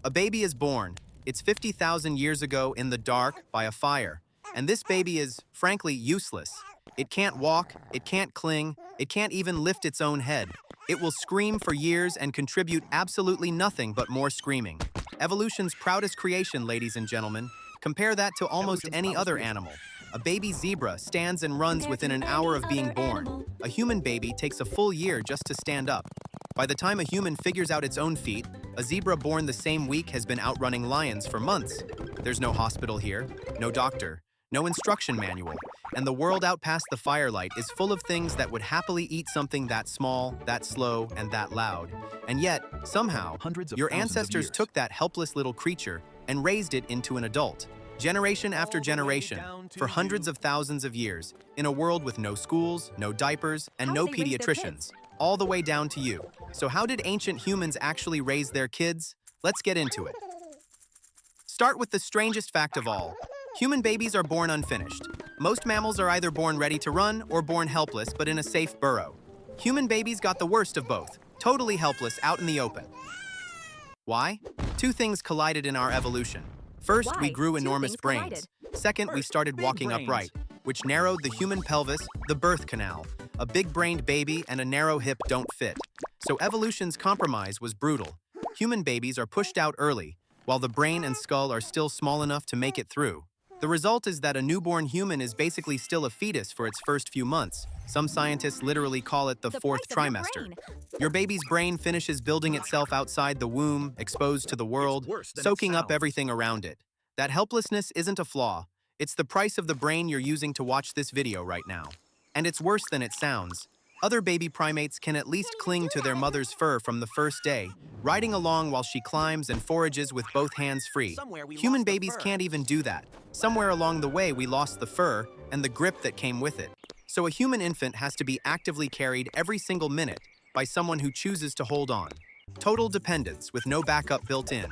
A baby is born. It's 50,000 years ago in the dark by a fire. And this baby is, frankly, useless. It can't walk, it can't cling, it can't even lift its own head. It will scream for years and contribute absolutely nothing but more screaming. Evolution's proudest creation, ladies and gentlemen. Compare that to almost any other animal. A baby zebra stands and runs within an hour of being born. A human baby takes a full year just to stand up. By the time a human figures out its own feet, a zebra born the same week has been outrunning lions for months. There's no hospital here, no doctor, no instruction manual, and the world out past the firelight is full of things that would happily eat something that small, that slow, and that loud. And yet, somehow, your ancestors took that helpless little creature and raised it into an adult. Generation after generation, for hundreds of thousands of years, in a world with no schools, no diapers, and no pediatricians, all the way down to you. So how did ancient humans actually raise their kids? Let's get into it. Start with the strangest fact of all. Human babies are born unfinished. Most mammals are either born ready to run or born helpless but in a safe burrow. Human babies got the worst of both, totally helpless out in the open. Why? Two things collided in our evolution. First, we grew enormous brains. Second, we started walking upright, which narrowed the human pelvis, the birth canal. A big-brained baby and a narrow hip don't fit. So evolution's compromise was brutal. Human babies are pushed out early, while the brain and skull are still small enough to make it through. The result is that a newborn human is basically still a fetus for its first few months. Some scientists literally call it the fourth trimester. Your baby's brain finishes building itself outside the womb, exposed to the world, soaking up everything around it. That helplessness isn't a flaw. It's the price of the brain you're using to watch this video right now. And it's worse than it sounds. Other baby primates can at least cling to their mother's fur from the first day, riding along while she climbs and forages with both hands free. Human babies can't even do that. Somewhere along the way, we lost the fur and the grip that came with it. So a human infant has to be actively carried every single minute by someone who chooses to hold on. Total dependence with no backup built in.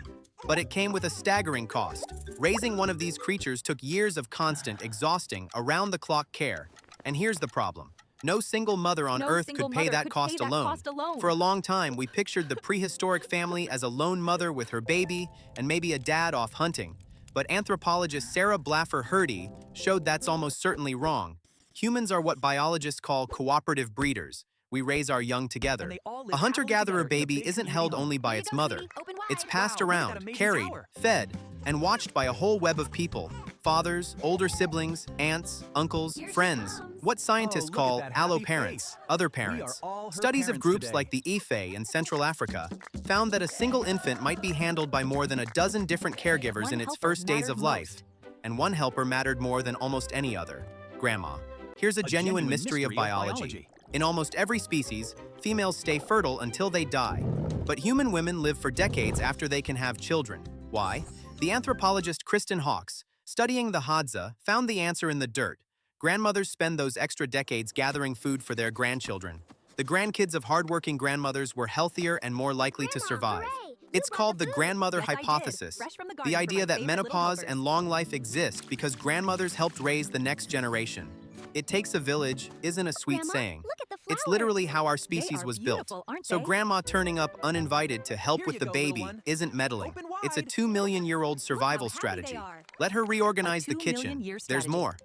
But it came with a staggering cost. Raising one of these creatures took years of constant, exhausting, around-the-clock care. And here's the problem. No single mother on Earth could pay that cost alone. For a long time, we pictured the prehistoric family as a lone mother with her baby and maybe a dad off hunting. But anthropologist Sarah Hrdy showed that's almost certainly wrong. Humans are what biologists call cooperative breeders. We raise our young together. A hunter-gatherer baby isn't held only by its mother. It's passed around, carried, fed, and watched by a whole web of people. Fathers, older siblings, aunts, uncles, friends. What scientists call alloparents, other parents. Studies of groups like the Ife in Central Africa found that a single infant might be handled by more than a dozen different caregivers in its first days of life. And one helper mattered more than almost any other, grandma. Here's a genuine mystery of biology. In almost every species, females stay fertile until they die. But human women live for decades after they can have children. Why? The anthropologist Kristen Hawkes, studying the Hadza, found the answer in the dirt. Grandmothers spend those extra decades gathering food for their grandchildren. The grandkids of hardworking grandmothers were healthier and more likely to survive. It's called the grandmother hypothesis, the idea that menopause and long life exist because grandmothers helped raise the next generation. It takes a village isn't a sweet saying. It's literally how our species was built. So grandma turning up uninvited to help with the baby isn't meddling. It's a 2-million-year-old survival strategy. Let her reorganize the kitchen. There's more.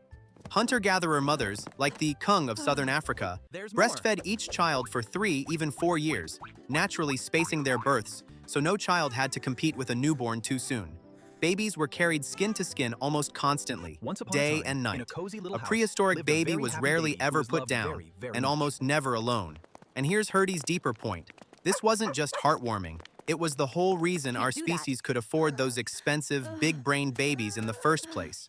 Hunter-gatherer mothers, like the Kung of Southern Africa, breastfed each child for 3, even 4 years, naturally spacing their births, so no child had to compete with a newborn too soon. Babies were carried skin to skin almost constantly, day and night. A prehistoric baby was rarely ever put down, and almost never alone. And here's Hrdy's deeper point. This wasn't just heartwarming. It was the whole reason our species could afford those expensive, big-brained babies in the first place.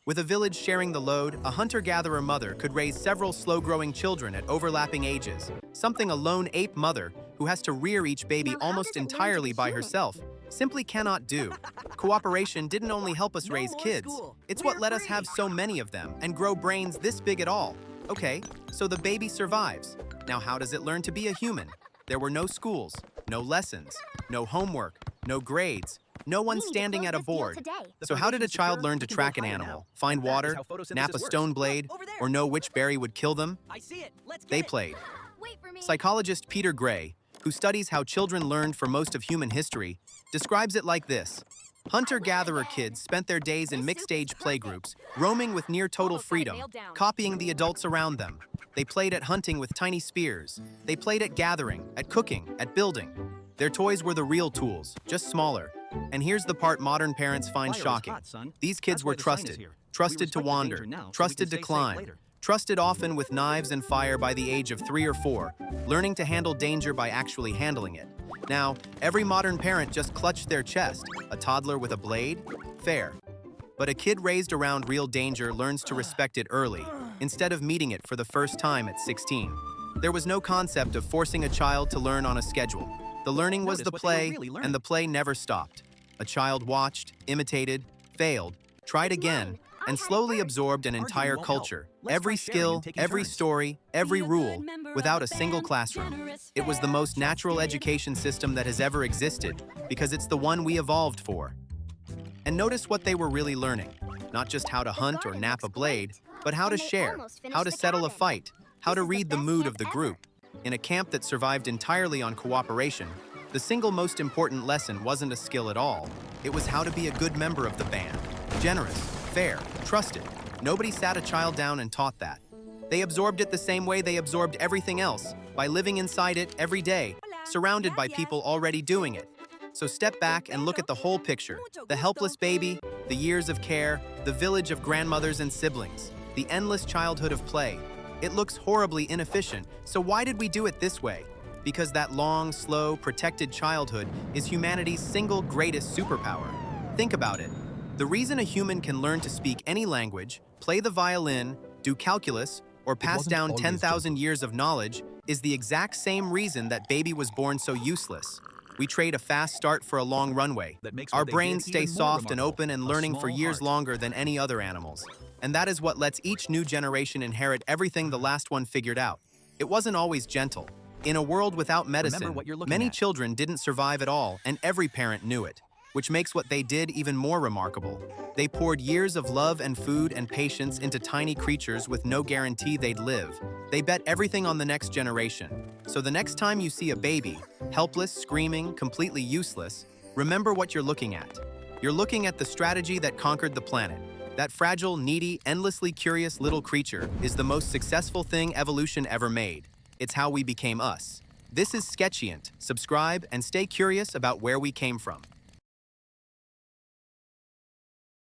With a village sharing the load, a hunter-gatherer mother could raise several slow-growing children at overlapping ages, something a lone ape mother, who has to rear each baby almost entirely by herself, simply cannot do. Cooperation didn't only help us raise kids, it's what let us have so many of them and grow brains this big at all. Okay, so the baby survives. Now how does it learn to be a human? There were no schools, no lessons, no homework, no grades, no one standing at a board. So how did a child learn to track an animal, find water, nap a stone blade, or know which berry would kill them? They played. Psychologist Peter Gray, who studies how children learned for most of human history, describes it like this. Hunter-gatherer kids spent their days in mixed-age playgroups, roaming with near-total freedom, copying the adults around them. They played at hunting with tiny spears. They played at gathering, at cooking, at building. Their toys were the real tools, just smaller. And here's the part modern parents find shocking. These kids were trusted. Trusted to wander. Trusted to climb. Trusted often with knives and fire by the age of 3 or 4, learning to handle danger by actually handling it. Now, every modern parent just clutched their chest. A toddler with a blade? Fair. But a kid raised around real danger learns to respect it early, instead of meeting it for the first time at 16. There was no concept of forcing a child to learn on a schedule. The learning was the play, and the play never stopped. A child watched, imitated, failed, tried again, and slowly absorbed an entire culture, every skill, every story, every rule, without a single classroom. It was the most natural education system that has ever existed, because it's the one we evolved for. And notice what they were really learning. Not just how to hunt or nap a blade, but how to share, how to settle a fight, how to read the mood of the group. In a camp that survived entirely on cooperation, the single most important lesson wasn't a skill at all. It was how to be a good member of the band. Generous, fair, trusted. Nobody sat a child down and taught that. They absorbed it the same way they absorbed everything else, by living inside it every day, surrounded by people already doing it. So step back and look at the whole picture. The helpless baby, the years of care, the village of grandmothers and siblings, the endless childhood of play. It looks horribly inefficient, so why did we do it this way? Because that long, slow, protected childhood is humanity's single greatest superpower. Think about it. The reason a human can learn to speak any language, play the violin, do calculus, or pass down 10,000 years of knowledge is the exact same reason that baby was born so useless. We trade a fast start for a long runway. Our brains stay soft and open and learning for years longer than any other animals. And that is what lets each new generation inherit everything the last one figured out. It wasn't always gentle. In a world without medicine, many children didn't survive at all, and every parent knew it, which makes what they did even more remarkable. They poured years of love and food and patience into tiny creatures with no guarantee they'd live. They bet everything on the next generation. So the next time you see a baby, helpless, screaming, completely useless, remember what you're looking at. You're looking at the strategy that conquered the planet. That fragile, needy, endlessly curious little creature is the most successful thing evolution ever made. It's how we became us. This is Sketchient. Subscribe and stay curious about where we came from.